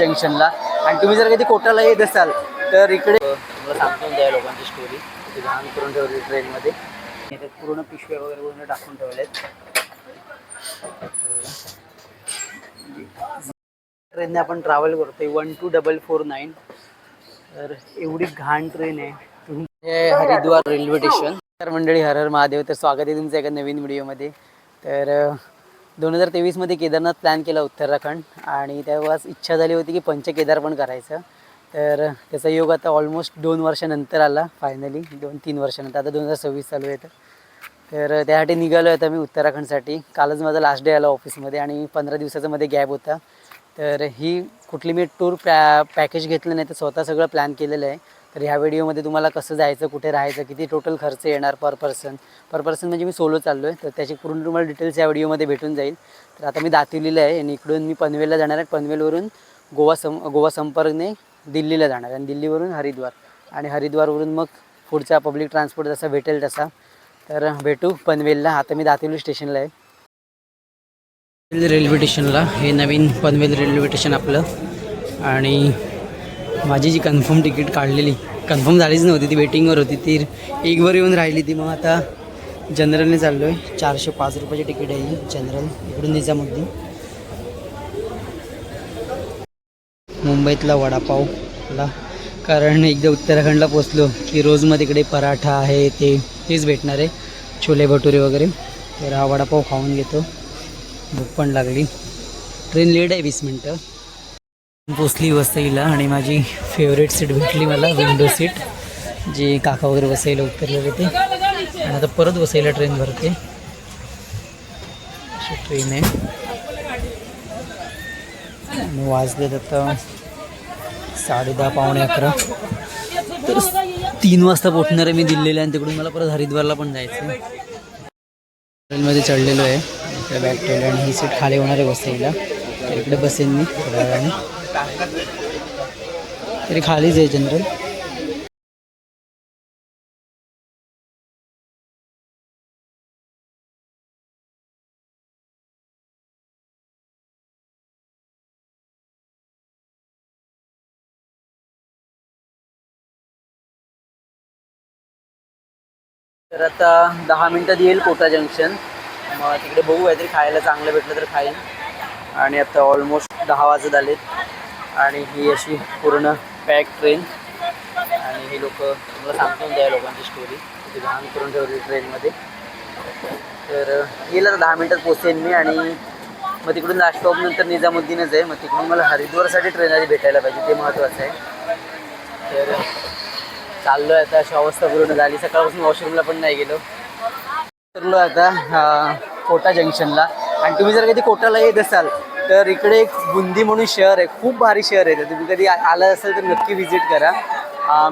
जंक्शनला. आणि तुम्ही जर कधी कोटाला येत असाल तर इकडे तुम्हाला सांगतो त्या लोकांची स्टोरी. ती घाण करून ठेवली ट्रेनमध्ये. त्याच्यात पूर्ण पिशव्या वगैरे पूर्ण टाकून ठेवलेत. ट्रेनने आपण ट्रॅव्हल करतोय 12449. तर एवढी घाण ट्रेन आहे. हे हरिद्वार रेल्वे स्टेशन. तर मंडळी, हर हर महादेव. तर स्वागत आहे तुमचं एका नवीन व्हिडिओमध्ये. तर 2023मध्ये केदारनाथ प्लॅन केला उत्तराखंड. आणि तेव्हाच इच्छा झाली होती की पंचकेदार पण करायचं. तर त्याचा योग आता ऑलमोस्ट 2 वर्षानंतर आला. फायनली 2-3 वर्षानंतर. आता 2026 चालू आहे. तर त्यासाठी निघालो आहे आता मी उत्तराखंडसाठी. कालच माझा लास्ट डे आला ऑफिसमध्ये आणि 15 दिवसाचा मध्ये गॅप होता. तर ही कुठली मी टूर पॅकेज घेतलं नाही, तर स्वतः सगळं प्लॅन केलेलं आहे. तर ह्या व्हिडिओमध्ये तुम्हाला कसं जायचं, कुठे राहायचं, किती टोटल खर्च येणार पर पर्सन म्हणजे मी सोलो चाललो आहे. तर त्याची पूर्ण तुम्हाला डिटेल्स या व्हिडिओमध्ये भेटून जाईल. तर आता मी दातिवलीला आहे आणि इकडून मी पनवेलला जाणार आहे. पनवेलवरून गोवा संपर्कने दिल्लीला जाणार आणि दिल्लीवरून हरिद्वार आणि हरिद्वारवरून मग पुढचा पब्लिक ट्रान्सपोर्ट जसा भेटेल तसा. तर भेटू पनवेलला. आता मी दातिवली स्टेशनला आहे. रेल्वे स्टेशनला हे नवीन पनवेल रेल्वे स्टेशन आपलं. आणि माझी जी कन्फर्म तिकीट काढलेली, कन्फर्म झालीच नव्हती, ती वेटिंगवर होती. ती एकवर येऊन राहिली ती. मग आता जनरलने चाललो आहे. 405 रुपयाची तिकीट आहे ही जनरल. इकडून निजामुद्दीन. मुंबईतला वडापावला, कारण एकदा उत्तराखंडला पोचलो की रोज मग तिकडे पराठा आहे तेच भेटणार आहे, छोले भटुरे वगैरे. तर हा वडापाव खाऊन घेतो. भूक पण लागली. ट्रेन लेट आहे 20 मिनटं. पोचली वसईला आणि माझी फेवरेट सीट भेटली मला, विंडो सीट, जी काका वगैरे वसईला उतरले होते. आणि आता परत वसईला ट्रेन भरते. अशी ट्रेन आहे. आणि वाजलेत आता 10:30 पावणे 11. तर 3 वाजता पोचणार आहे मी दिल्लीला. आणि तिकडून मला परत हरिद्वारला पण जायचं आहे. ट्रेनमध्ये चढलेलो आहे. इकडे बॅग ठेवलं आणि ही सीट खाली होणार आहे वसईला. तर इकडे बसेन मी थोड्या वेळाने. तरी खालीच आहे जनरल. तर आता 10 मिनटात येईल कोटा जंक्शन. मग तिकडे बघू, काहीतरी खायला चांगलं भेटलं तर खाईन. आणि आता ऑलमोस्ट 10 वाजत आलेत. आणि ही अशी पूर्ण पॅक ट्रेन. आणि हे लोक, तुम्हाला सांगतो त्या लोकांची स्टोरी. ती घाण करून ठेवली ट्रेनमध्ये. तर येईल आता 10 मिनटात पोचेन मी. आणि मग तिकडून लास्ट स्टॉप नंतर निजामुद्दीनच आहे. मग तिकडून मला हरिद्वारसाठी ट्रेन आधी भेटायला पाहिजे, ते महत्त्वाचं आहे. तर चाललो आहे आता. अशी अवस्था पूर्ण झाली. सकाळपासून वॉशरूमला पण नाही गेलो. उतरलो आता कोटा जंक्शनला. आणि तुम्ही जर कधी कोटाला येत असाल तर इकडे एक बुंदी म्हणून शहर आहे. खूप भारी शहर आहे. तर तुम्ही कधी आलं असेल तर नक्की व्हिजिट करा.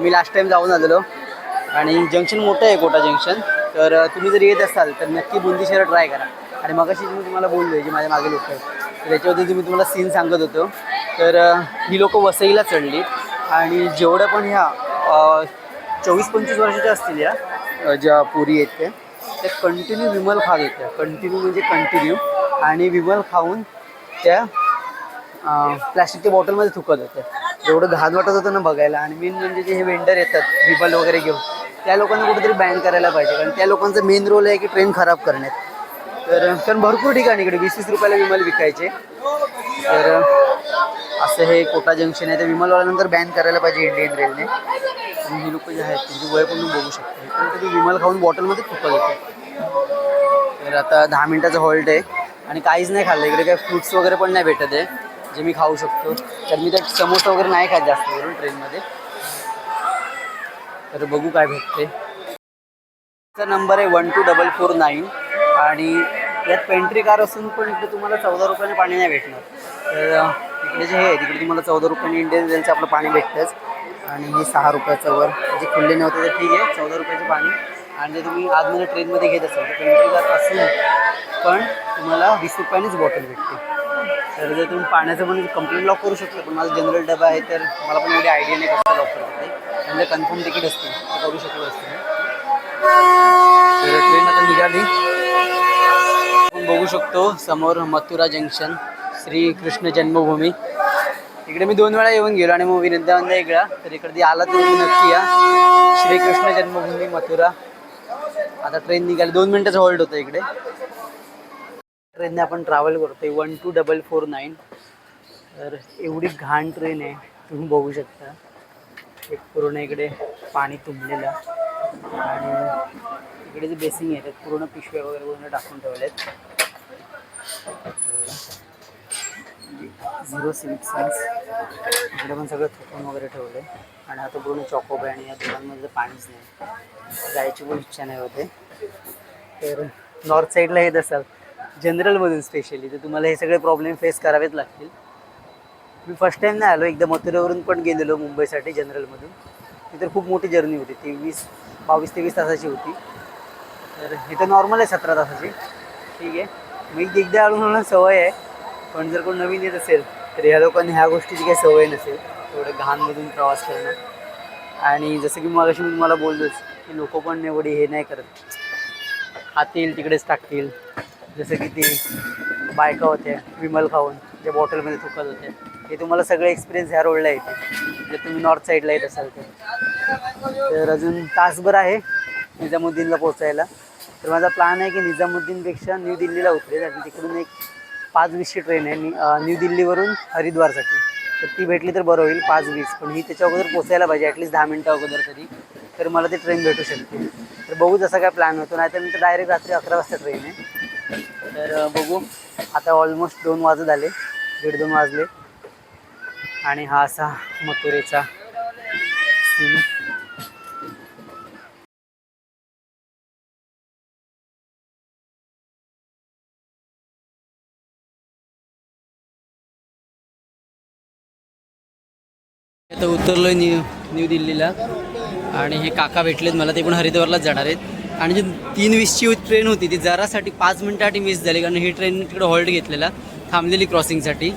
मी लास्ट टाईम जाऊन आलेलो. आणि जंक्शन मोठं आहे कोटा जंक्शन. तर तुम्ही जर येत असाल तर नक्की बुंदी शहर ट्राय करा. आणि मगाशी मी तुम्हाला बोललो जे माझ्या मागे लोक आहेत, तर त्याच्यावरती मी तुम्हाला सीन सांगत होतो. तर ही लोक वसईला चढली. आणि जेवढं पण ह्या 24-25 वर्षाच्या असतील या ज्या पोरी आहेत त्या कंटिन्यू विमल खात होत्या. कंटिन्यू म्हणजे कंटिन्यू. आणि विमल खाऊन त्या प्लॅस्टिकच्या बॉटलमध्ये थुकत होत्या. एवढं घाण वाटत होतं ना बघायला. आणि मेन म्हणजे जे हे वेंडर येतात विमल वगैरे घेऊन, त्या लोकांना कुठेतरी बॅन करायला पाहिजे. कारण त्या लोकांचा मेन रोल आहे की ट्रेन खराब करण्यात. तर कारण भरपूर ठिकाणी इकडे 20-20 रुपयाला विमल विकायचे. तर असं हे कोटा जंक्शन आहे. तर विमलवाल्यानंतर बॅन करायला पाहिजे इंडियन रेलने. आणि ही लोक जे आहेत त्यांची वय पण बघू शकतो. पण ते विमल खाऊन बॉटलमध्ये थुकत होते. तर आता 10 मिनटाचा हॉल्ट आहे. आणि काहीच नाही खाल्लं इकडे. काही फ्रूट्स वगैरे पण नाही भेटत आहे जे मी खाऊ शकतो. तर मी त्यात समोसा वगैरे नाही खात जास्त करून ट्रेनमध्ये. तर बघू काय भेटते. त्याचा नंबर आहे 12449. आणि यात पेंट्री कार असून पण इकडे तुम्हाला 14 रुपयाने पाणी नाही भेटणार. तर इकडे जे आहे तिकडे तुम्हाला 14 रुपयाने इंडियन रेलचं आपलं पाणी भेटतंच. आणि हे 6 रुपयाचं वर जे खुल्ले नव्हते तर ठीक आहे, 14 रुपयाचं पाणी. आणि जर तुम्ही आतमध्ये ट्रेनमध्ये घेत असाल तर पेंट्री कार असून पण तुम्हाला 20 रुपयानेच बॉटल भेटते. तर जर तुम्ही पाण्याचं पण कंप्लेंट लॉक करू शकता. पण माझा जनरल डबा आहे तर मला पण एवढी आयडिया नाही कसं लॉक करत नाही. म्हणजे कन्फर्म तिकीट असते तर करू शकलो असते. तर ट्रेन आता निघाली. आपण बघू शकतो समोर मथुरा जंक्शन, श्रीकृष्ण जन्मभूमी. इकडे मी 2 वेळा येऊन गेलो आणि मग वृंदावनला वेगळा, तर इकडे आला तर तुम्ही नक्की या. श्रीकृष्ण जन्मभूमी मथुरा. आता ट्रेन निघाली, 2 मिनिटाचं हॉल्ट होतं इकडे. ट्रेनने आपण ट्रॅव्हल करतोय 12449. तर एवढी घाण ट्रेन आहे, तुम्ही बघू शकता. एक पूर्ण इकडे पाणी तुंबलेलं आणि इकडे जे बेसिंग आहे त्यात पूर्ण पिशव्या वगैरे पूर्ण टाकून ठेवलेत. 0 सिविक सेन्स. इकडे पण सगळं थोकून वगैरे ठेवलं आहे आणि आता पूर्ण चॉकोब आहे आणि या दुकानमध्ये पाणीच नाही, जायची पण इच्छा नाही होते. तर नॉर्थ साईडला येत असाल जनरलमधून स्पेशली, तर तुम्हाला हे सगळे प्रॉब्लेम फेस करावेच लागतील. मी फर्स्ट टाईम नाही आलो, एकदा मथुरेवरून पण गेलेलो मुंबईसाठी जनरलमधून. ती तर खूप मोठी जर्नी होती, 22-23 तासाची होती. तर इथं नॉर्मल आहे 17 तासाची. ठीक आहे, मी एकदा आलो म्हणून सवय आहे, पण जर कोण नवीन येत असेल तर ह्या लोकांनी ह्या गोष्टीची काही सवय नसेल एवढं घाणमधून प्रवास करणं. आणि जसं की मगाशी मी तुम्हाला बोललोच की लोक पण एवढी हे नाही करत, खातील तिकडेच टाकतील. जसं की ती बायका होत्या विमल खाऊन ज्या बॉटलमध्ये थुकत होत्या, हे तुम्हाला सगळे एक्सपिरियन्स ह्या रोडला येते जर तुम्ही नॉर्थ साईडला येत असाल तर. तर अजून तासभर आहे निजामुद्दीनला पोचायला. तर माझा प्लॅन आहे की निजामुद्दीनपेक्षा न्यू दिल्लीला उतरेल आणि तिकडून एक 5:20ची ट्रेन आहे न्यू दिल्लीवरून हरिद्वारसाठी. तर ती भेटली तर बरं होईल 5:20, पण ही त्याच्या अगोदर पोचायला पाहिजे ॲटलीस्ट 10 मिनटं अगोदर तरी, तर मला ती ट्रेन भेटू शकते. तर बघू जसा काय प्लॅन होतो, नाही तर मी तर डायरेक्ट रात्री 11 वाजता ट्रेन आहे. तर बघू. आता ऑलमोस्ट 2 वाजत आले, 1:30-2 वाजले आणि हा असा मथुरेचा सीन. आता उतरलो आहे न्यू दिल्लीला आणि हे काका भेटलेत मला, ते पण हरिद्वारलाच जाणार आहेत. आणि जी 3:20ची ट्रेन होती ती जरासाठी 5 मिनिटासाठी मिस झाली, कारण ही ट्रेन तिकडे हॉल्ट घेतलेला थांबलेली क्रॉसिंगसाठी.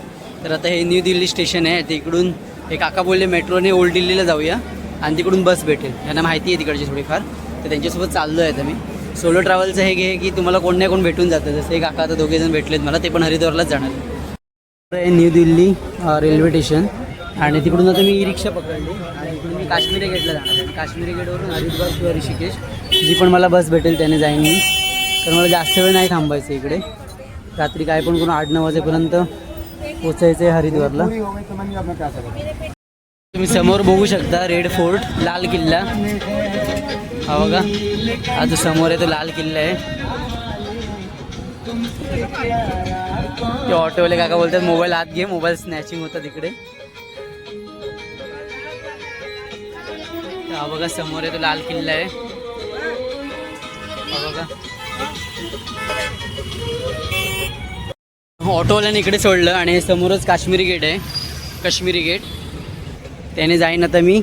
तर आता हे न्यू दिल्ली स्टेशन आहे, तिकडून हे काका बोलले मेट्रोने ओल्ड दिल्लीला जाऊया आणि तिकडून बस भेटेल. यांना माहिती आहे तिकडची थोडीफार, तर त्यांच्यासोबत चाललो आहे आता मी. सोलो ट्रॅव्हलचं हे घे की तुम्हाला कोण नाही कोण भेटून जातं. जसं हे काका आता 2 जण भेटलेत मला, ते पण हरिद्वारलाच जाणार आहे. न्यू दिल्ली रेल्वे स्टेशन आणि तिकडून आता मी ई रिक्षा पकडली आणि इकडून मी काश्मीरी गेटला जाणार आहे. काश्मीरी गेटवरून हरिद्वार किंवा ऋषिकेश जी पण मला बस भेटेल त्याने जाईन मी. तर मला जास्त वेळ नाही थांबायचं इकडे, रात्री काय पण करून 8-9 वाजेपर्यंत पोचायचं आहे हरिद्वारला. तुम्ही समोर बघू शकता रेड फोर्ट, लाल किल्ला. हा बघा, हा जो समोर आहे तो लाल किल्ला आहे. ते ऑटोवाले काका बोलतात मोबाईल आत घे, मोबाईल स्नॅचिंग होतं तिकडे. हा बघा समोर आहे तो लाल किल्ला आहे. हा बघा, ऑटोवाल्याने इकडे सोडलं आणि समोरच काश्मीरी गेट आहे, काश्मीरी गेट. त्याने जाईन आता मी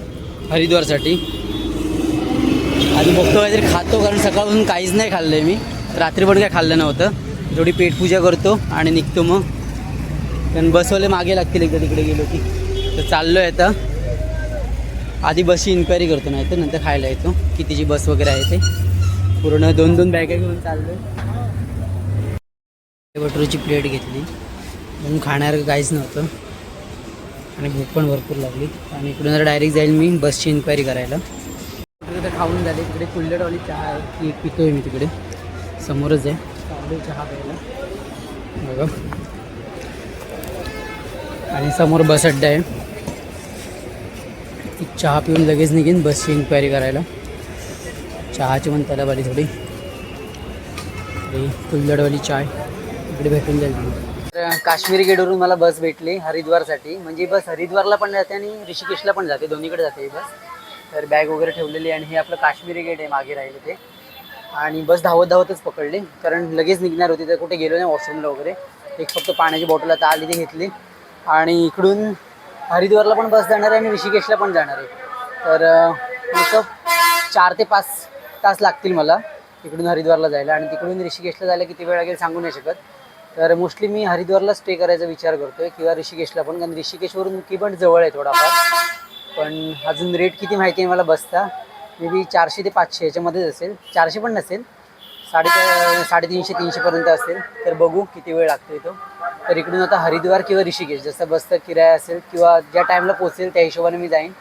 हरिद्वारसाठी. आधी बघतो काहीतरी खातो, कारण सकाळपासून काहीच नाही खाल्लं आहे मी, रात्री पण काय खाल्लं नव्हतं. थोडी पेटपूजा करतो आणि निघतो मग, कारण बसवाले मागे लागतील एकदा तिकडे गेलो की. तर चाललो आहे आता, आधी बसची इन्क्वायरी करतो, नाही तर नंतर खायला येतो कितीची बस वगैरे आहे ते. पूर्ण 2-2 बॅगा घेऊन चाललो आहे. बटरची प्लेट घेतली म्हणून खाण्यासारखं काहीच नव्हतं आणि भूक पण भरपूर लागली. आणि इकडून जर डायरेक्ट जाईल मी बसची इन्क्वायरी करायला. तिकडे खाऊन झाले. तिकडे कुल्लडवाली चहा आहे ती पितो आहे मी, तिकडे समोरच आहे. चालू चहा प्यायला बघा. आणि समोर बस अड्डा आहे, ती चहा पिऊन लगेच निघेन बसची इन्क्वायरी करायला. चहाची पण तलब आली थोडी, कुल्लडवाली चाय इकडे भेटून जाईल. तर काश्मीरी गेटवरून मला बस भेटली हरिद्वारसाठी. म्हणजे बस हरिद्वारला पण जाते आणि ऋषिकेशला पण जाते, दोन्हीकडे जाते ही बस. तर बॅग वगैरे ठेवलेली आणि हे आपलं काश्मीरी गेट आहे मागे राहिले ते. आणि बस धावतच पकडली, कारण लगेच निघणार होती, तर कुठे गेलो नाही वॉशरूमला वगैरे. एक फक्त पाण्याची बॉटल आता आली ती घेतली. आणि इकडून हरिद्वारला पण बस जाणार आहे आणि ऋषिकेशला पण जाणार आहे. तर असं 4 ते 5 तास लागतील मला इकडून हरिद्वारला जायला. आणि तिकडून ऋषिकेशला जायला किती वेळ लागेल सांगू नाही शकत. तर मोस्टली मी हरिद्वारला स्टे करायचा विचार करतो आहे किंवा ऋषिकेशला पण, कारण ऋषिकेशवरून की पण जवळ आहे थोडाफार. पण अजून रेट किती माहिती आहे मला बसचा, मे बी 400 ते 500 याच्यामध्येच असेल. 400 पण नसेल, 350-300पर्यंत असेल. तर बघू किती वेळ लागतो तो. तर इकडून आता हरिद्वार किंवा ऋषिकेश जसं बसचा किराया असेल किंवा ज्या टाईमला पोचेल त्या हिशोबाने मी जाईन.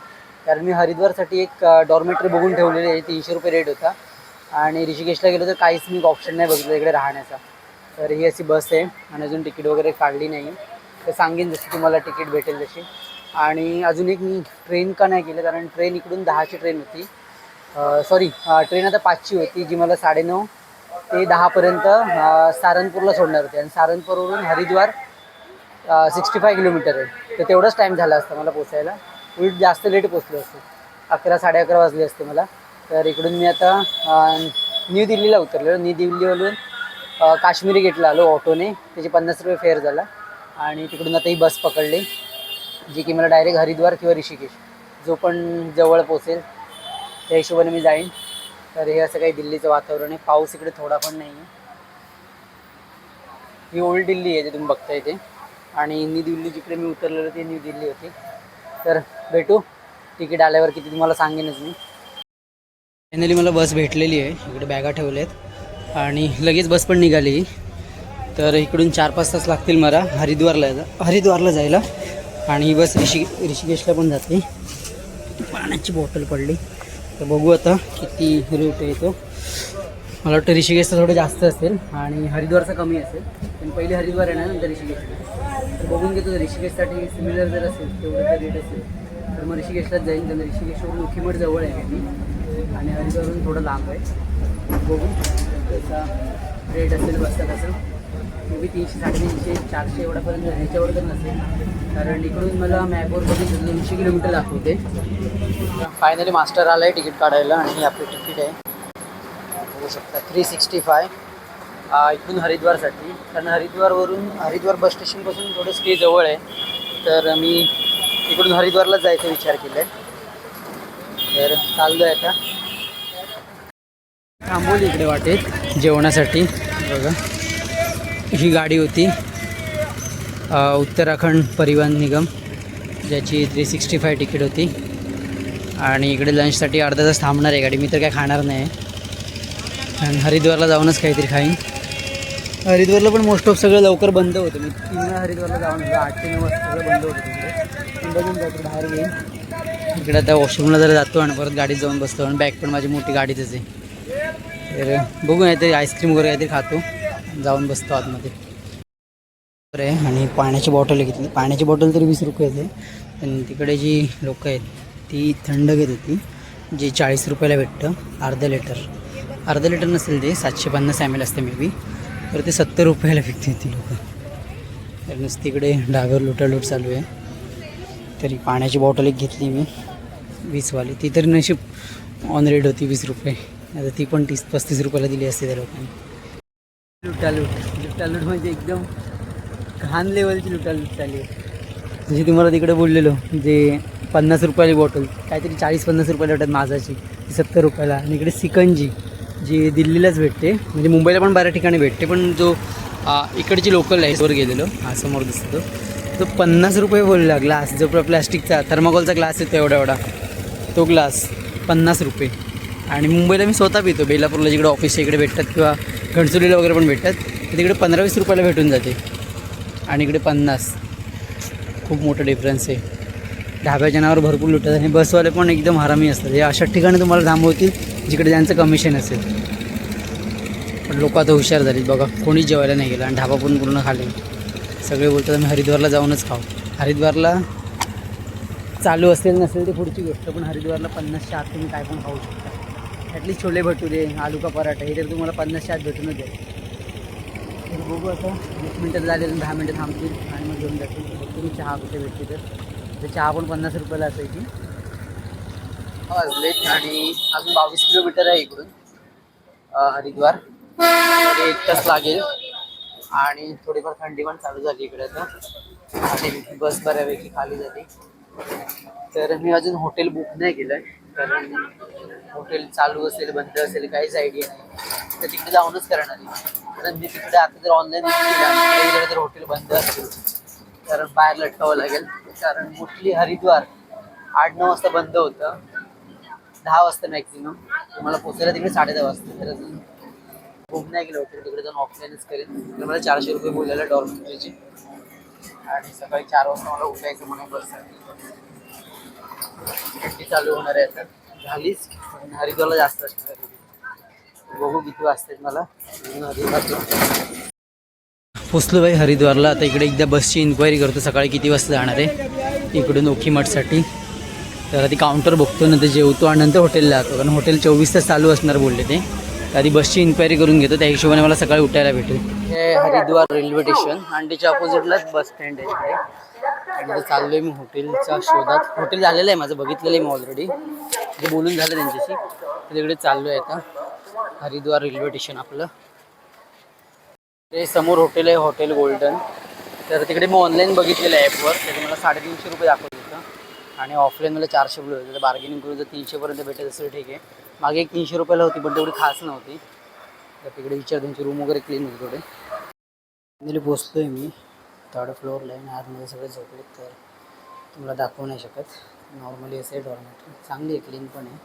कारण मी हरिद्वारसाठी एक डॉर्मेटरी बघून ठेवलेली आहे, 300 रुपये रेट होता. आणि ऋषिकेशला गेलो तर काहीच मी ऑप्शन नाही बघितलं इकडे राहण्याचा. तर ही अशी बस आहे आणि अजून तिकीट वगैरे काढली नाही. तर सांगेन जशी तुम्हाला तिकीट भेटेल तशी. आणि अजून एक मी ट्रेन का नाही केलं, कारण ट्रेन इकडून 10ची ट्रेन होती. सॉरी, ट्रेन आता 5ची होती, जी मला 9:30 ते 10पर्यंत सारनपूरला सोडणार होती. आणि सारनपूरवरून हरिद्वार 65 किलोमीटर आहे. तर तेवढाच टाईम झाला असता मला पोचायला. उलट जास्त लेट पोचलो असतो, 11 साडे 11 वाजले असते मला. तर इकडून मी आता न्यू दिल्लीला उतरलो. न्यू दिल्लीवरून काश्मीरी गेटला आलो ऑटोने, त्याचे 50 रुपये फेअर झाला. आणि तिकडून आता ही बस पकडली, जी की मला डायरेक्ट हरिद्वार किंवा ऋषिकेश जो पण जवळ पोचेल त्या हिशोबाने मी जाईन. तर हे असं काही दिल्लीचं वातावरण आहे. पाऊस इकडे थोडा पण नाही आहे. ही ओल्ड दिल्ली आहे, ते तुम्ही बघता इथे. आणि न्यू दिल्ली जिकडे मी उतरलेलो ती न्यू दिल्ली होती. तर भेटू तिकीट आल्यावर किती तुम्हाला सांगेनच मी. फायनली मला बस भेटलेली आहे. इकडे बॅगा ठेवल्यात आणि लगेच बस पण निघाली. तर इकडून 4-5 तास लागतील मला हरिद्वारला जायला. आणि ही बस ऋषिकेशला पण जाते. पाण्याची बॉटल पडली, तर बघू आता किती रेट येतो. मला वाटतं ऋषिकेशचा थोडं जास्त असेल आणि हरिद्वारचा कमी असेल. पण पहिले हरिद्वार आहे ना, नंतर ऋषिकेश. तर बघून घेतो, जर ऋषिकेशसाठी सिमिलर जर असेल तेवढं जर रेट असेल तर मग ऋषिकेशलाच जाईन. तर ऋषिकेशवरून उखीमठ जवळ आहे आणि हरिद्वारवरून थोडं लांब आहे. बघू त्याचा रेट असेल बसचा असेल मी 300, 350, 400 एवढ्यापर्यंत ह्याच्यावर तर नसेल. कारण इकडून मला मॅपवर बघितलं 200 किलोमीटर दाखवते. फायनली मास्टर आला आहे तिकीट काढायला आणि आपलं तिकीट आहे बघू शकता 365 इकडून हरिद्वारसाठी. कारण हरिद्वार बस स्टेशनपासून थोडं स्टे जवळ आहे. तर मी इकडून हरिद्वारलाच जायचा विचार केला आहे. तर चाललो आहे आता. थांबवली इकडे वाटेत जेवणासाठी. बघा ही गाडी होती उत्तराखंड परिवहन निगम, ज्याची 365 तिकीट होती. आणि इकडे लंचसाठी अर्धा तास थांबणार आहे गाडी. मी तर काय खाणार नाही आणि हरिद्वारला जाऊनच काहीतरी खाईन. हरिद्वारला पण मोस्ट ऑफ सगळं लवकर बंद होतं. मी 3 वेळा हरिद्वारला जाऊन 8 ते 9 वाजता सगळं बंद होतं तिकडे. बघून जायचं बाहेर घेईन. इकडे आता वॉशरूमला जरा जातो आणि परत गाडीत जाऊन बसतो. आणि बॅग पण माझी मोठी गाडीतच आहे. तर बघू काहीतरी आईस्क्रीम वगैरे काहीतरी खातो, जाऊन बसतो आतमध्ये. आहे आणि पाण्याची बॉटल घेतली. पाण्याची बॉटल तरी 20 रुपयाची आहे. पण तिकडे जी लोकं आहेत ती थंड घेत होती, जी 40 रुपयाला भेटतं अर्धा लिटर नसेल ते 750 ml असते मे बी. तर ते 70 रुपयाला विकते ती लोकं. तर नुसती इकडे डागर लुटालूट चालू आहे. तरी पाण्याची बॉटल एक घेतली मी 20वाली. ती तरी नशीब ऑन रेट होती 20 रुपये. आता ती पण 30-35 रुपयाला दिली असते त्या लोकांनी. लुटालूट म्हणजे एकदम घाण लेवलची लुटालूट चालली आहे. जशी तुम्हाला तिकडे बोललेलो, जे 50 रुपयाची बॉटल काहीतरी 40-50 रुपयाला भेटतात माझाची, 70 रुपयाला. आणि इकडे सिकंजी जी दिल्लीलाच भेटते, म्हणजे मुंबईला पण बऱ्याच ठिकाणी भेटते. पण जो इकडची लोकल आहे वर गेलेलो हा समोर दिसतो तो 50 रुपये बोलला ग्लास. जो प्लॅस्टिकचा थर्माकोलचा ग्लास येतो एवढा तो ग्लास 50 रुपये. आणि मुंबईला मी स्वतः पितो, बेलापूरला जिकडे ऑफिसच्या इकडे भेटतात किंवा घणसोलीला वगैरे पण भेटतात. तर तिकडे 15-20 रुपयाला भेटून जाते आणि इकडे 50. खूप मोठं डिफरन्स आहे. ढाब्याच्या नावावर भरपूर लुटतात आणि बसवाले पण एकदम हरामी असतात. हे अशा ठिकाणी तुम्हाला थांबवतील जिकडे ज्यांचं कमिशन असेल. पण लोक आता हुशार झालीत बघा, कोणीच जेवायला नाही गेलं आणि ढाबा पण पूर्ण खाले. सगळे बोलतात आम्ही हरिद्वारला जाऊनच खाऊ. हरिद्वारला चालू असेल नसेल ते पुढची गोष्ट, पण हरिद्वारला 50च्या आत तुम्ही काय पण खाऊ शकता. ॲटलीस्ट छोले भटुरे, आलू का पराठा हे तर तुम्हाला 50च्या आत भेटूनच जाईल. तर बघू आता 20 मिनटं झाले, 10 मिनटं थांबतील आणि मग घेऊन जातील. तुम्ही चहा कुठे भेटते तर चहा पण 50 रुपयाला असायची. वाजलेत आणि अजून 22 किलोमीटर आहे इकडून हरिद्वार. तर 1 तास लागेल. आणि थोडीफार थंडी पण चालू झाली इकडे आता आणि बस बऱ्यापैकी खाली झाली. तर मी अजून हॉटेल बुक नाही केलं आहे, कारण हॉटेल चालू असेल बंद असेल काहीच आयडिया नाही. तर तिकडे जाऊनच करणार आहे. कारण मी तिकडे आता जर ऑनलाईन केलं तर हॉटेल बंद असेल, कारण बाहेर लटकावं लागेल. कारण मोस्टली हरिद्वार 8-9 वाजता बंद होतं, 10 वाजता मॅक्झिमम. तुम्हाला पोचायला तिकडे 10:30 वाजता. तर अजून खूप नाही गेलो होते तिकडे जाऊन ऑफलाईनच करेन. तर मला 400 रुपये बोललेला डॉर्मेटरीचे. आणि सकाळी 4 वाजता मला उठायचं म्हणून बससाठी चालू होणार आहे. आता झालीच हरिद्वारला जास्त असणार आहे. बघू किती वाजतात मला. पोचलो भाई हरिद्वारला. आता इकडे एकदा बसची इन्क्वायरी करतो सकाळी किती वाजता जाणार आहे इकडून ओखीमठसाठी. तर आधी काउंटर बघतो, नंतर जेवतो आणि नंतर हॉटेलला जातो, कारण हॉटेल 24 तास चालू असणार बोलले ते. तर आधी बसची इन्क्वायरी करून घेतो, त्या हिशोबाने मला सकाळी उठायला भेटेल. हे हरिद्वार रेल्वे स्टेशन आणि त्याच्या अपोजिटलाच बस स्टँड आहे तिकडे. आणि चाललो आहे मी हॉटेलच्या शोधात. हॉटेल झालेलं आहे माझं, बघितलेलं आहे मी ऑलरेडी, ते बोलून झालं त्यांच्याशी. तर तिकडे चाललो आहे आता हरिद्वार रेल्वे स्टेशन आपलं. ते समोर हॉटेल आहे, हॉटेल गोल्डन. तर तिकडे मी ऑनलाईन बघितलेलं आहे ॲपवर, त्याचे मला 350 रुपये दाखवत होतं आणि ऑफलाईन मला 400 रुपये होते. तर बार्गेनिंग करून जर 300पर्यंत भेटत असेल ठीक आहे. मागे एक 300 रुपयाला होती पण तेवढी खास नव्हती. तर तिकडे विचार, त्यांची रूम वगैरे क्लीन होती थोडे. फायनली पोचलो आहे मी 3rd फ्लोअरला आहे. आतमध्ये सगळे झोपले तर तुम्हाला दाखवू नाही शकत. नॉर्मली असं आहे डॉर्मेटरी, चांगली आहे, क्लीन पण आहे.